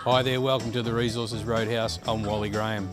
Hi there, welcome to the Resources Roadhouse. I'm Wally Graham.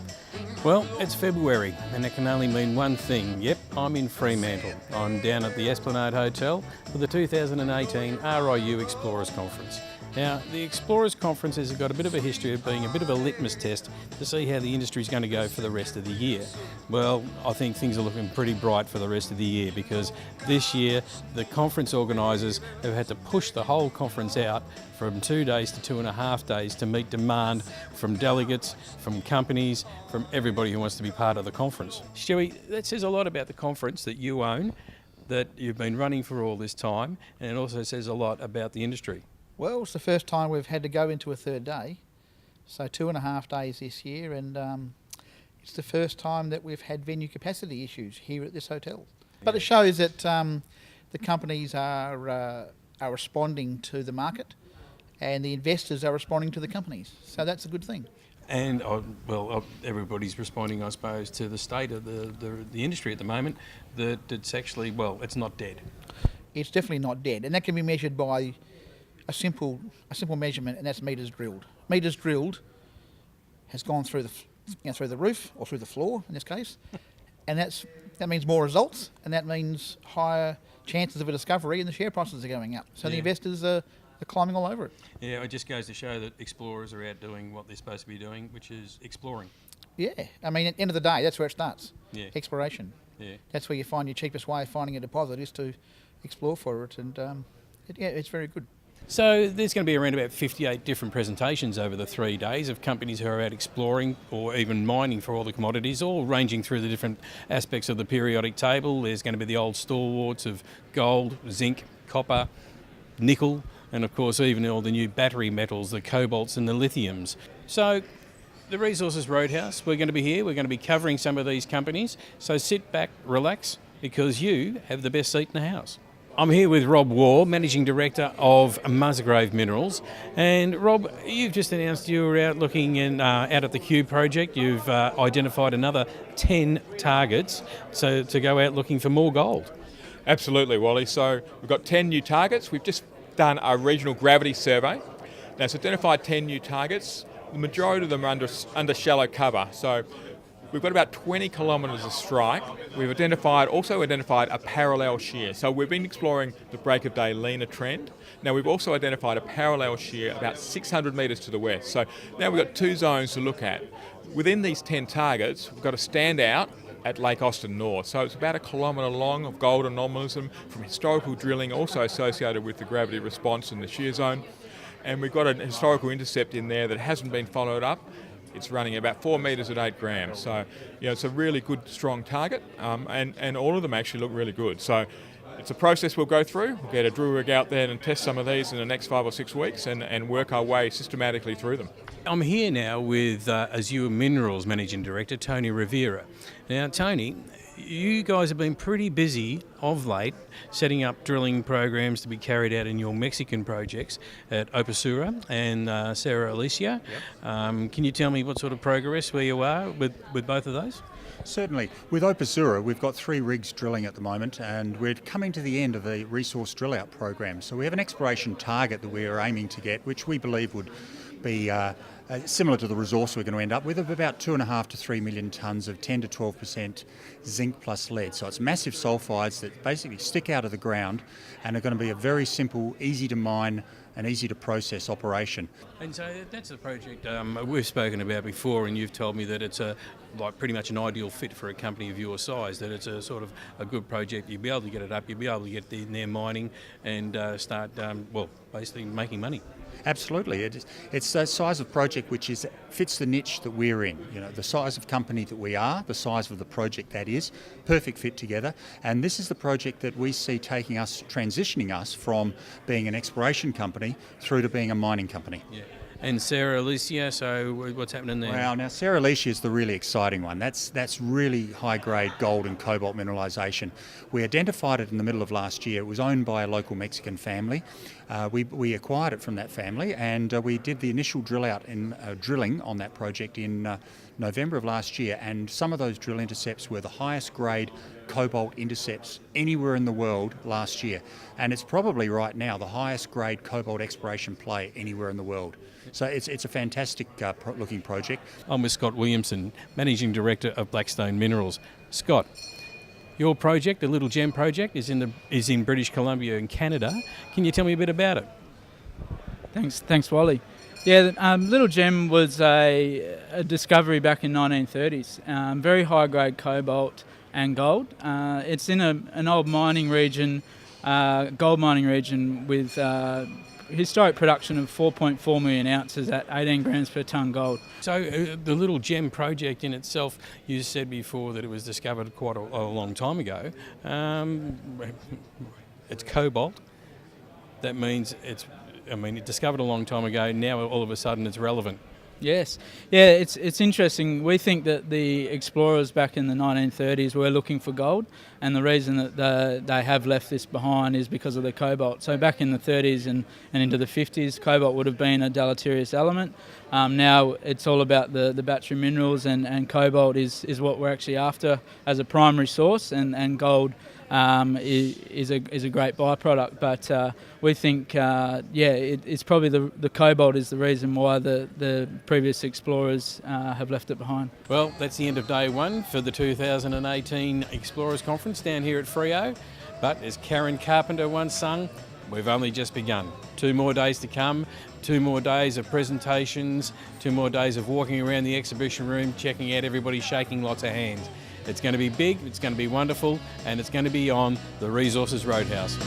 Well, it's February and it can only mean one thing. Yep, I'm in Fremantle. I'm down at the Esplanade Hotel for the 2018 RIU Explorers Conference. Now, the Explorers Conference has got a bit of a history of being a bit of a litmus test to see how the industry is going to go for the rest of the year. Well, I think things are looking pretty bright for the rest of the year because this year the conference organisers have had to push the whole conference out from 2 days to 2.5 days to meet demand from delegates, from companies, from everybody who wants to be part of the conference. Stewie, that says a lot about the conference that you own, that you've been running for all this time, and it also says a lot about the industry. Well, it's the first time we've had to go into a third day, so 2.5 days this year, and it's the first time that we've had venue capacity issues here at this hotel. But it shows that the companies are responding to the market, and the investors are responding to the companies, so that's a good thing. And everybody's responding, I suppose, to the state of the industry at the moment, that it's actually, well, it's not dead. It's definitely not dead, and that can be measured by a simple measurement, and that's metres drilled. Metres drilled has gone through the roof or through the floor in this case, and that means more results, and that means higher chances of a discovery, and the share prices are going up. So the investors are climbing all over it. Yeah, it just goes to show that explorers are out doing what they're supposed to be doing, which is exploring. Yeah, I mean, at the end of the day, that's where it starts. Yeah. Exploration. Yeah. That's where you find your cheapest way of finding a deposit is to explore for it, and it's very good. So there's going to be around about 58 different presentations over the 3 days of companies who are out exploring or even mining for all the commodities, all ranging through the different aspects of the periodic table. There's going to be the old stalwarts of gold, zinc, copper, nickel, and of course even all the new battery metals, the cobalts and the lithiums. So the Resources Roadhouse, we're going to be here, we're going to be covering some of these companies. So sit back, relax, because you have the best seat in the house. I'm here with Rob Waugh, Managing Director of Musgrave Minerals. And Rob, you've just announced you were out looking out at the Q project. You've identified another 10 targets to go out looking for more gold. Absolutely, Wally. So we've got 10 new targets. We've just done a regional gravity survey. Now it's identified 10 new targets. The majority of them are under shallow cover. So we've got about 20 kilometres of strike. We've also identified a parallel shear. So we've been exploring the break of day leaner trend. Now we've also identified a parallel shear about 600 metres to the west. So now we've got 2 zones to look at. Within these 10 targets, we've got a standout at Lake Austin North. So it's about 1 kilometre long of gold anomalism from historical drilling, also associated with the gravity response in the shear zone. And we've got a historical intercept in there that hasn't been followed up. It's running about 4 metres at 8 grams. So, it's a really good, strong target, and all of them actually look really good. So it's a process we'll go through. We'll get a drill rig out there and test some of these in the next 5 or 6 weeks and work our way systematically through them. I'm here now with Azure Minerals Managing Director, Tony Rovira. Now, Tony, you guys have been pretty busy of late setting up drilling programs to be carried out in your Mexican projects at Opusura and Sierra Alicia. Yep. Can you tell me what sort of progress where you are with both of those? Certainly. With Opusura, we've got 3 rigs drilling at the moment, and we're coming to the end of the resource drill out program. So we have an exploration target that we are aiming to get, which we believe would be similar to the resource we're going to end up with, of about 2.5 to 3 million tonnes of 10 to 12% zinc plus lead. So it's massive sulphides that basically stick out of the ground and are going to be a very simple, easy to mine and easy to process operation. And so that's the project we've spoken about before, and you've told me that it's pretty much an ideal fit for a company of your size, that it's a sort of a good project. You'll be able to get it up, you'll be able to get in there mining and start, basically making money. Absolutely. It's the size of project which fits the niche that we're in. The size of company that we are, the size of the project that is, perfect fit together. And this is the project that we see transitioning us from being an exploration company through to being a mining company. Yeah. And Sierra Alicia, so what's happening there? Well, now Sierra Alicia is the really exciting one. That's really high-grade gold and cobalt mineralisation. We identified it in the middle of last year. It was owned by a local Mexican family. We acquired it from that family, and we did the initial drilling on that project in November of last year. And some of those drill intercepts were the highest grade cobalt intercepts anywhere in the world last year. And it's probably right now the highest grade cobalt exploration play anywhere in the world. So it's a fantastic looking project. I'm with Scott Williamson, Managing Director of Blackstone Minerals. Scott, your project, the Little Gem project, is in British Columbia in Canada. Can you tell me a bit about it? Thanks, Wally. Yeah, Little Gem was a discovery back in 1930s. Very high grade cobalt and gold. It's in an old mining region, gold mining region with historic production of 4.4 million ounces at 18 grams per tonne gold. So the Little Gem project in itself, you said before that it was discovered quite a long time ago. It's cobalt. That means it discovered a long time ago. Now all of a sudden it's relevant. Yes, yeah, it's interesting. We think that the explorers back in the 1930s were looking for gold, and the reason that they have left this behind is because of the cobalt. So back in the 30s and into the 50s, cobalt would have been a deleterious element. Now it's all about the battery minerals, and cobalt is what we're actually after as a primary source, and gold is a great byproduct. But we think, it's probably the cobalt is the reason why the previous explorers have left it behind. Well, that's the end of day one for the 2018 Explorers Conference down here at Freo. But as Karen Carpenter once sung, we've only just begun. 2 more days to come, 2 more days of presentations, 2 more days of walking around the exhibition room, checking out everybody, shaking lots of hands. It's going to be big, it's going to be wonderful, and it's going to be on the Resources Roadhouse.